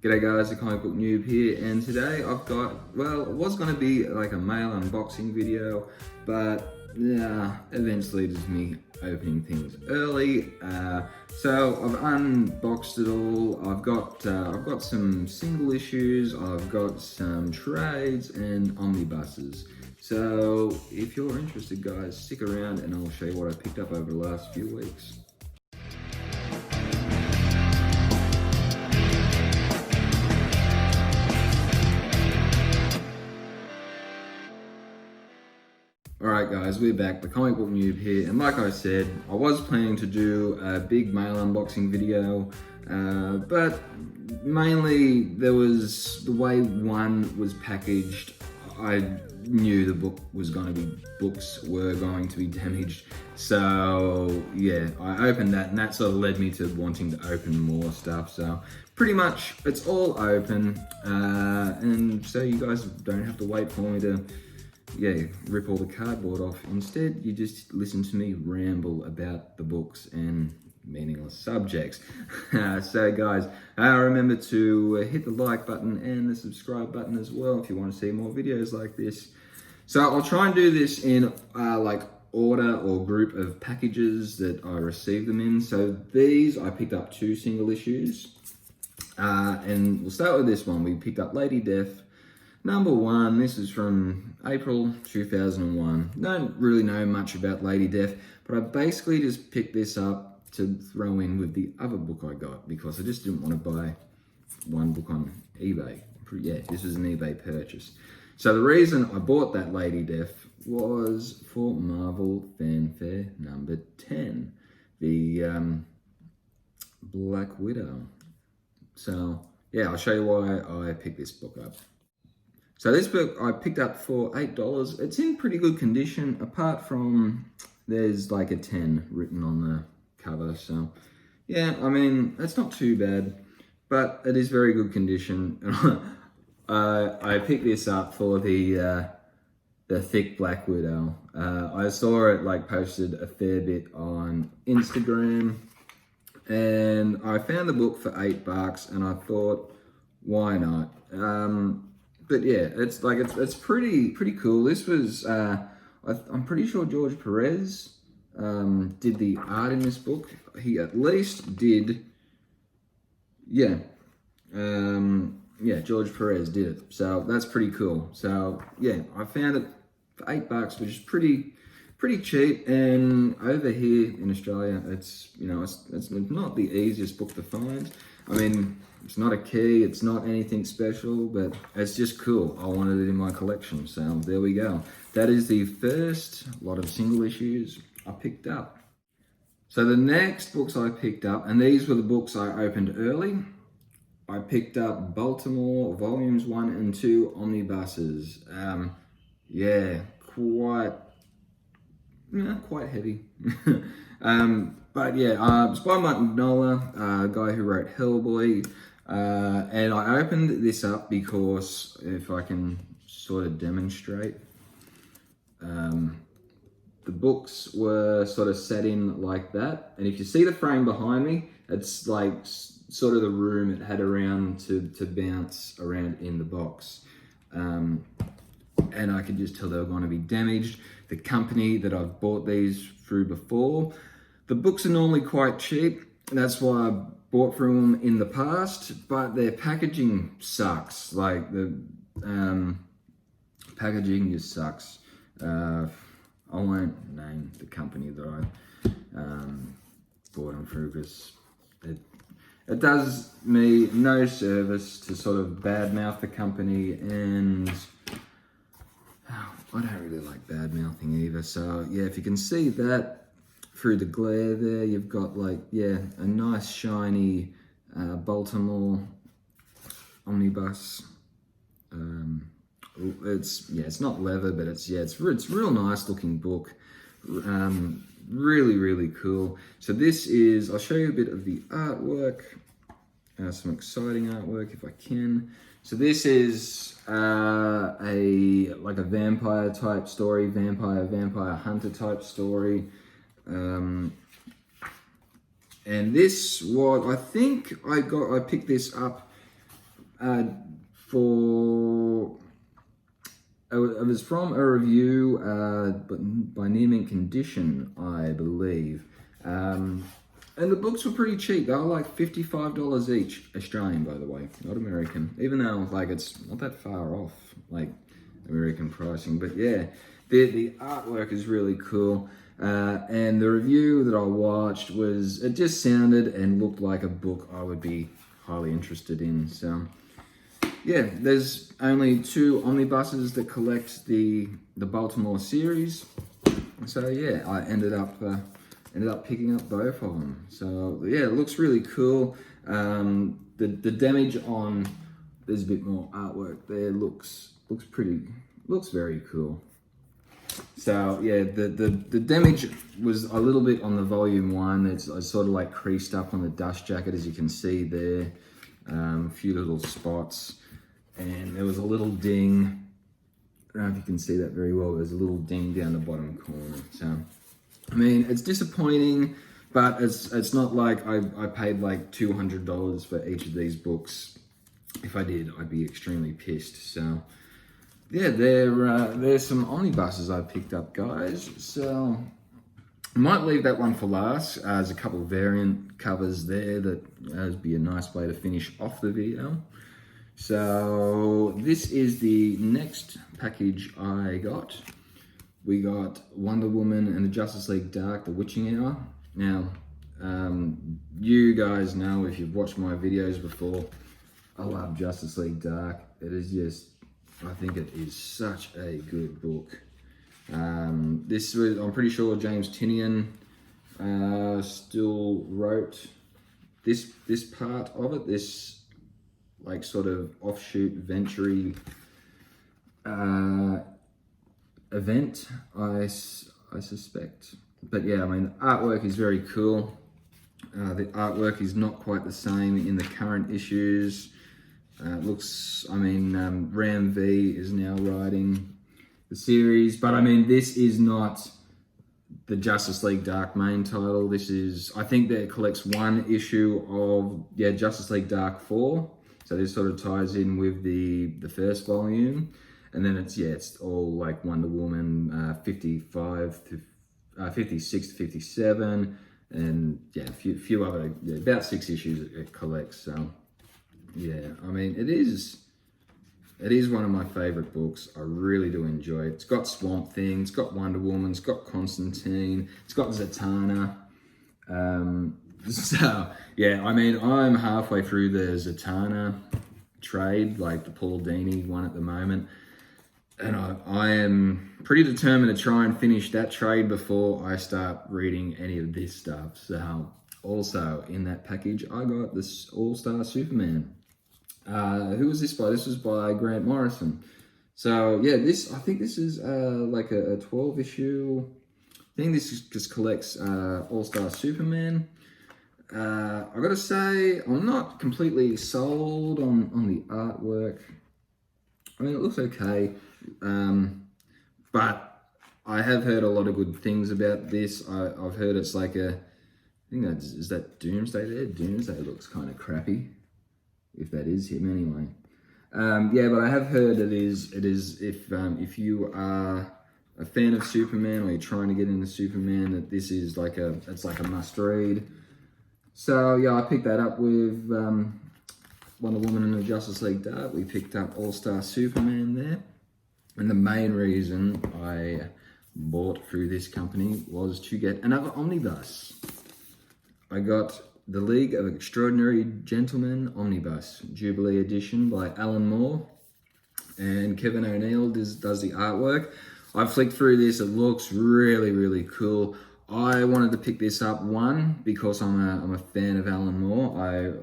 G'day guys, the comic book noob here, and today I've got, well, it was going to be like a mail unboxing video, but yeah, eventually it is me opening things early. So I've unboxed it all. I've got some single issues, I've got some trades and omnibuses. So if you're interested guys, stick around and I'll show you what I picked up over the last few weeks. Alright guys, we're back, the comic book noob here, and like I said, I was planning to do a big mail unboxing video, but mainly there was, the way one was packaged, I knew the books were going to be damaged, so yeah, I opened that and that sort of led me to wanting to open more stuff, so pretty much it's all open, and so you guys don't have to wait for me to rip all the cardboard off. Instead, you just listen to me ramble about the books and meaningless subjects. So guys, remember to hit the like button and the subscribe button as well if you want to see more videos like this. So I'll try and do this in like order or group of packages that I received them in. So these, I picked up 2 single issues. And we'll start with this one. We picked up Lady Death number 1, this is from April 2001. Don't really know much about Lady Death, but I basically just picked this up to throw in with the other book I got because I just didn't want to buy one book on eBay. Yeah, this was an eBay purchase. So the reason I bought that Lady Death was for Marvel Fanfare number 10, the Black Widow. So yeah, I'll show you why I picked this book up. So this book I picked up for $8. It's in pretty good condition, apart from there's like a 10 written on the cover. So yeah, I mean, that's not too bad, but it is very good condition. I picked this up for the thick Black Widow. I saw it like posted a fair bit on Instagram, and I found the book for $8, and I thought, why not? But yeah, it's pretty cool. This was I'm pretty sure George Perez did the art in this book. He at least did, George Perez did it. So that's pretty cool. So yeah, I found it for $8, which is pretty cheap. And over here in Australia, it's it's not the easiest book to find. I mean, it's not a key, it's not anything special, but it's just cool. I wanted it in my collection, so there we go. That is the first lot of single issues I picked up. So the next books I picked up, and these were the books I opened early, I picked up Baltimore Volumes 1 and 2 Omnibuses. Yeah, quite heavy. But yeah, it's by Mike Mignola, a guy who wrote Hellboy. And I opened this up because, if I can sort of demonstrate, the books were sort of set in like that. And if you see the frame behind me, it's like sort of the room it had around to bounce around in the box. And I could just tell they were going to be damaged. The company that I've bought these through before, the books are normally quite cheap. That's why I bought from them in the past, but their packaging sucks. Like the packaging just sucks. I won't name the company that I bought them through because it does me no service to sort of badmouth the company, and I don't really like bad mouthing either. So yeah, if you can see that through the glare there, you've got like, a nice shiny Baltimore Omnibus. It's not leather, but it's real nice looking book. Really cool. So this is, I'll show you a bit of the artwork, some exciting artwork if I can. So this is like a vampire type story, vampire hunter type story. And this was, I think I picked this up for it was from a review by Near Mint Condition, I believe. And the books were pretty cheap. They were like $55 each, Australian, by the way, not American. Even though like it's not that far off like American pricing. But yeah, the artwork is really cool. And the review that I watched it just sounded and looked like a book I would be highly interested in. So yeah, there's only 2 omnibuses that collect the Baltimore series. So yeah, I ended up picking up both of them. So yeah, it looks really cool. The damage on, there's a bit more artwork there. Looks very cool. So yeah, the damage was a little bit on the volume 1. It's sort of like creased up on the dust jacket, as you can see there. A few little spots. And there was a little ding. I don't know if you can see that very well. There's a little ding down the bottom corner. So, I mean, it's disappointing, but it's not like I paid like $200 for each of these books. If I did, I'd be extremely pissed. So, yeah, there's some omnibuses I picked up, guys. So, I might leave that one for last. There's a couple of variant covers there that would be a nice way to finish off the video. So this is the next package I got. We got Wonder Woman and the Justice League Dark, The Witching Hour. Now, you guys know, if you've watched my videos before, I love Justice League Dark. It is just, I think it is such a good book. This was, I'm pretty sure James Tynion still wrote this part of it, this like sort of offshoot venture event, I suspect. But yeah, I mean, the artwork is very cool. The artwork is not quite the same in the current issues. Looks, I mean, Ram V is now writing the series, but I mean, this is not the Justice League Dark main title. This is, I think that it collects 1 issue of, yeah, Justice League Dark 4. So this sort of ties in with the first volume. And then it's all like Wonder Woman 56 to 57. And yeah, a few other, about 6 issues it collects. So yeah, I mean, it is one of my favorite books. I really do enjoy it. It's got Swamp Thing, it's got Wonder Woman, it's got Constantine, it's got Zatanna. So yeah, I mean, I'm halfway through the Zatanna trade, like the Paul Dini one at the moment. And I am pretty determined to try and finish that trade before I start reading any of this stuff. So also in that package, I got this All-Star Superman. Who was this by? This was by Grant Morrison. So yeah, I think this is like a 12 issue thing. This just collects All-Star Superman. I gotta say, I'm not completely sold on the artwork. I mean, it looks okay, but I have heard a lot of good things about this. I've heard it's like I think is that Doomsday there? Doomsday looks kind of crappy, if that is him anyway. Yeah, but I have heard it is if you are a fan of Superman or you're trying to get into Superman, that this is it's like a must read. So yeah, I picked that up with Wonder Woman and the Justice League Dark. We picked up All-Star Superman there. And the main reason I bought through this company was to get another omnibus. I got the League of Extraordinary Gentlemen Omnibus, Jubilee Edition by Alan Moore. And Kevin O'Neill does the artwork. I flicked through this, it looks really, really cool. I wanted to pick this up, one, because I'm a fan of Alan Moore. I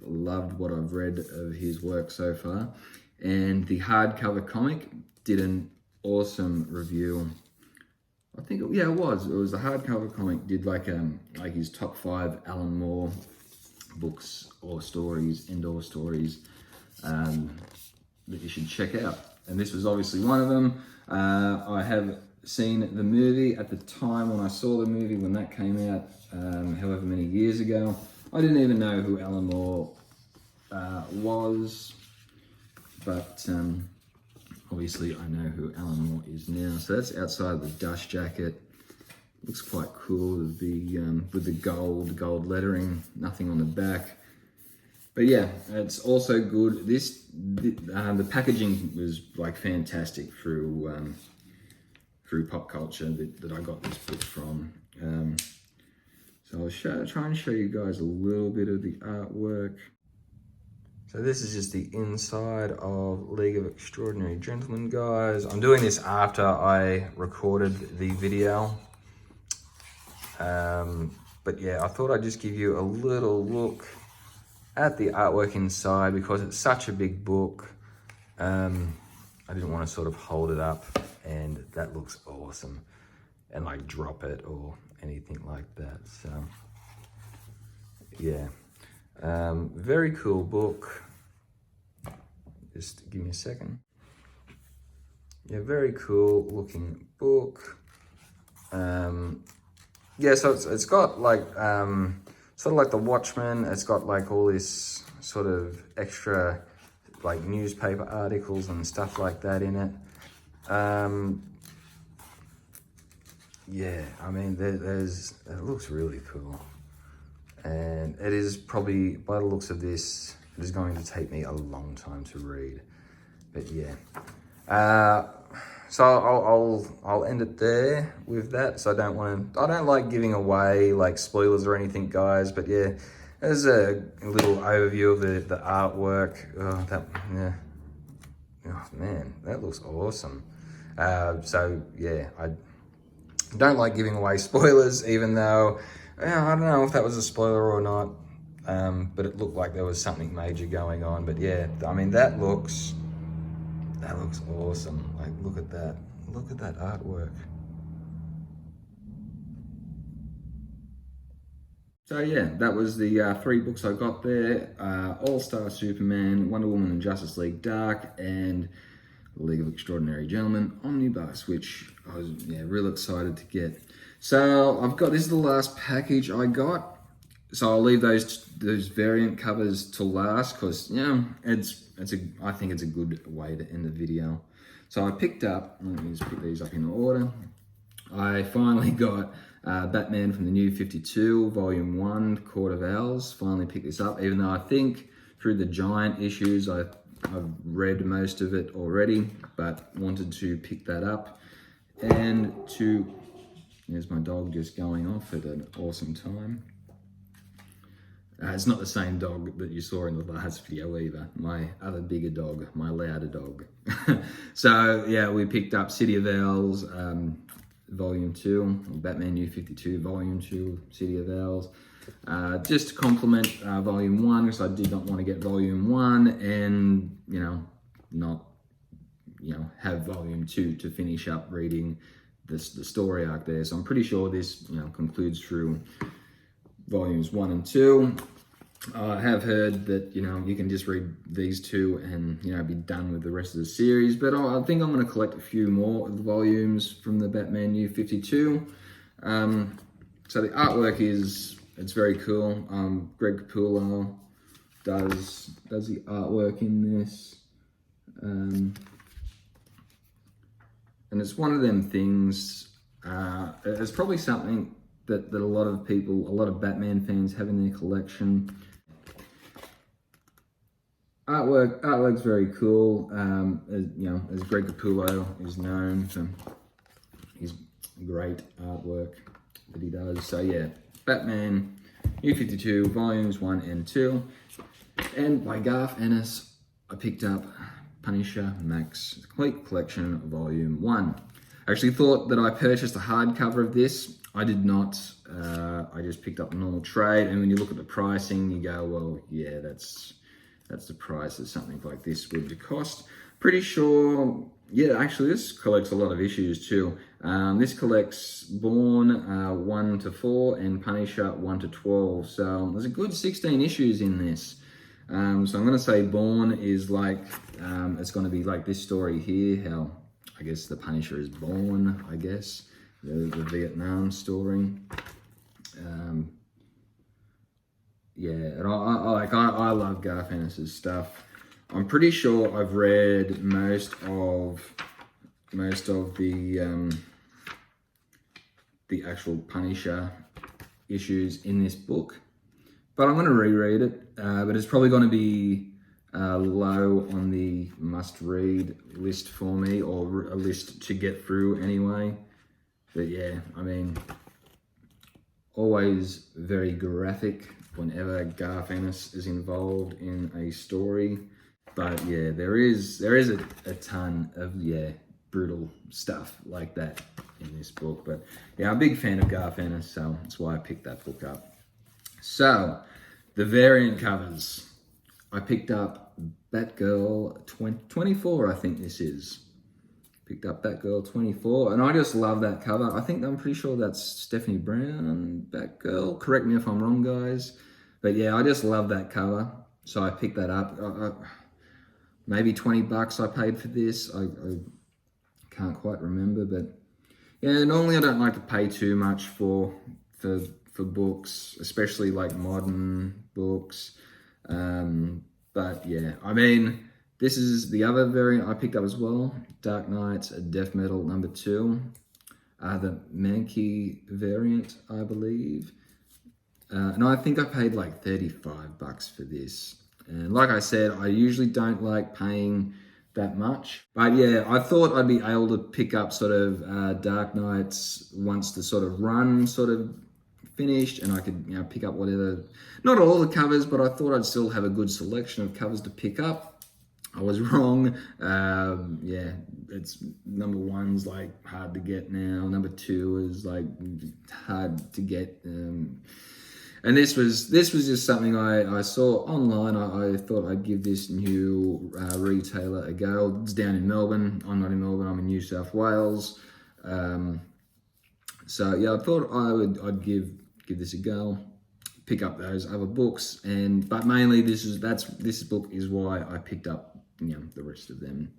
loved what I've read of his work so far. And the hardcover comic did an awesome review. I think, it was the hardcover comic, did like his top 5 Alan Moore books or stories, indoor stories, that you should check out. And this was obviously one of them. I have seen the movie at the time when I saw the movie, when that came out, however many years ago. I didn't even know who Alan Moore was. but obviously I know who Alan Moore is now. So that's outside the dust jacket. Looks quite cool with the gold lettering, nothing on the back. But yeah, it's also good. The packaging was like fantastic through Pop Culture that I got this book from. So I'll try and show you guys a little bit of the artwork. So this is just the inside of League of Extraordinary Gentlemen, guys. I'm doing this after I recorded the video. But yeah, I thought I'd just give you a little look at the artwork inside because it's such a big book. I didn't want to sort of hold it up, and that looks awesome, and like drop it or anything like that. So yeah, very cool book. Just give me a second. Yeah, very cool looking book. Yeah, so it's got like sort of like the Watchmen. It's got like all this sort of extra like newspaper articles and stuff like that in it. Yeah, I mean, it looks really cool. And it is probably, by the looks of this, it is going to take me a long time to read. But yeah. So I'll end it there with that. So I don't like giving away like spoilers or anything, guys. But yeah, there's a little overview of the artwork. Oh man, that looks awesome. So yeah, I don't like giving away spoilers, even though I don't know if that was a spoiler or not. But it looked like there was something major going on. But yeah, I mean, that looks awesome. Like, look at that artwork. So yeah, that was the 3 books I got there. All-Star Superman, Wonder Woman and Justice League Dark, and League of Extraordinary Gentlemen Omnibus, which I was real excited to get. So I've got, this is the last package I got. So I'll leave those variant covers to last because I think it's a good way to end the video. So I picked up, let me just pick these up in order. I finally got Batman from the New 52, Volume 1, Court of Owls. Finally picked this up, even though I think through the giant issues I've read most of it already, but wanted to pick that up. And there's my dog just going off at an awesome time. It's not the same dog that you saw in the last video either. My other bigger dog, my louder dog. So yeah, we picked up City of Owls, Volume 2, Batman New 52, Volume 2, City of Owls. Just to complement Volume 1, because I did not want to get Volume 1 and, not, have Volume 2 to finish up reading the story arc there. So I'm pretty sure this, concludes through Volumes 1 and 2. I have heard that, you can just read these 2 and, be done with the rest of the series. But I think I'm going to collect a few more of the volumes from the Batman New 52. So the artwork it's very cool. Greg Capullo does the artwork in this. And it's one of them things, it's probably something that a lot of Batman fans have in their collection. Artwork's very cool. As Greg Capullo is known for his great artwork that he does. So yeah, Batman New 52 Volumes 1 and 2. And by Garth Ennis, I picked up Punisher Max Complete Collection Volume 1. I actually thought that I purchased a hardcover of this. I did not. I just picked up the normal trade, and when you look at the pricing, you go, well, yeah, that's the price that something like this would cost. Pretty sure, yeah, actually this collects a lot of issues too. This collects Bourne 1 to 4 and Punisher 1 to 12. So there's a good 16 issues in this. So I'm going to say Bourne is like, it's going to be like this story here, how I guess the Punisher is born, I guess, the Vietnam story. Yeah, and I love Garth Ennis' stuff. I'm pretty sure I've read most of the actual Punisher issues in this book, but I'm going to reread it. But it's probably going to be low on the must-read list for me, or a list to get through anyway. But yeah, I mean, always very graphic whenever Garth Ennis is involved in a story. But yeah, there is a ton of brutal stuff like that in this book. But yeah, I'm a big fan of Garth Ennis, so that's why I picked that book up. So the variant covers, I picked up Batgirl 24, I think this is. Picked up Batgirl 24, and I just love that cover. I'm pretty sure that's Stephanie Brown, Batgirl. Correct me if I'm wrong, guys. But yeah, I just love that cover, so I picked that up. Maybe $20 I paid for this. I can't quite remember, but yeah, normally I don't like to pay too much for books, especially like modern books. But yeah, I mean, this is the other variant I picked up as well. Dark Knights Death Metal #2. The Mankey variant, I believe. And I think I paid like $35 for this. And like I said, I usually don't like paying that much. But yeah, I thought I'd be able to pick up sort of Dark Knights once the sort of run sort of finished, and I could pick up whatever, not all the covers, but I thought I'd still have a good selection of covers to pick up. I was wrong. Yeah, it's #1's like hard to get now. #2 is like hard to get. And this was just something I saw online. I thought I'd give this new retailer a go. It's down in Melbourne. I'm not in Melbourne. I'm in New South Wales. So yeah, I thought I'd give this a go. Pick up those other books, but mainly this book is why I picked up the rest of them.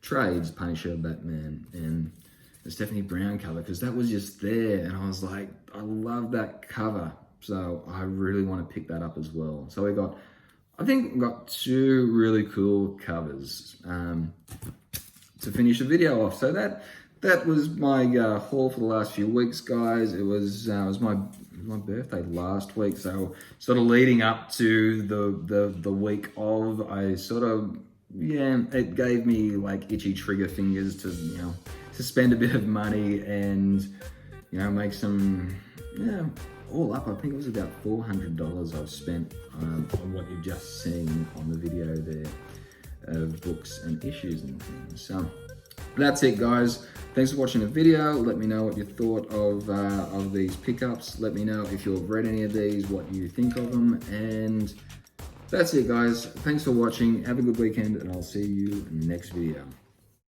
Trades, Punisher, Batman, and the Stephanie Brown cover, because that was just there, and I was like, I love that cover. So I really want to pick that up as well. So I think we got 2 really cool covers to finish the video off. So that was my haul for the last few weeks, guys. It was my birthday last week, so sort of leading up to the week of, I sort of it gave me like itchy trigger fingers to spend a bit of money and make some all up, I think it was about $400 I've spent on what you've just seen on the video there of books and issues and things. So that's it, guys. Thanks for watching the video. Let me know what you thought of these pickups. Let me know if you've read any of these, what you think of them. And that's it, guys. Thanks for watching. Have a good weekend, and I'll see you in the next video.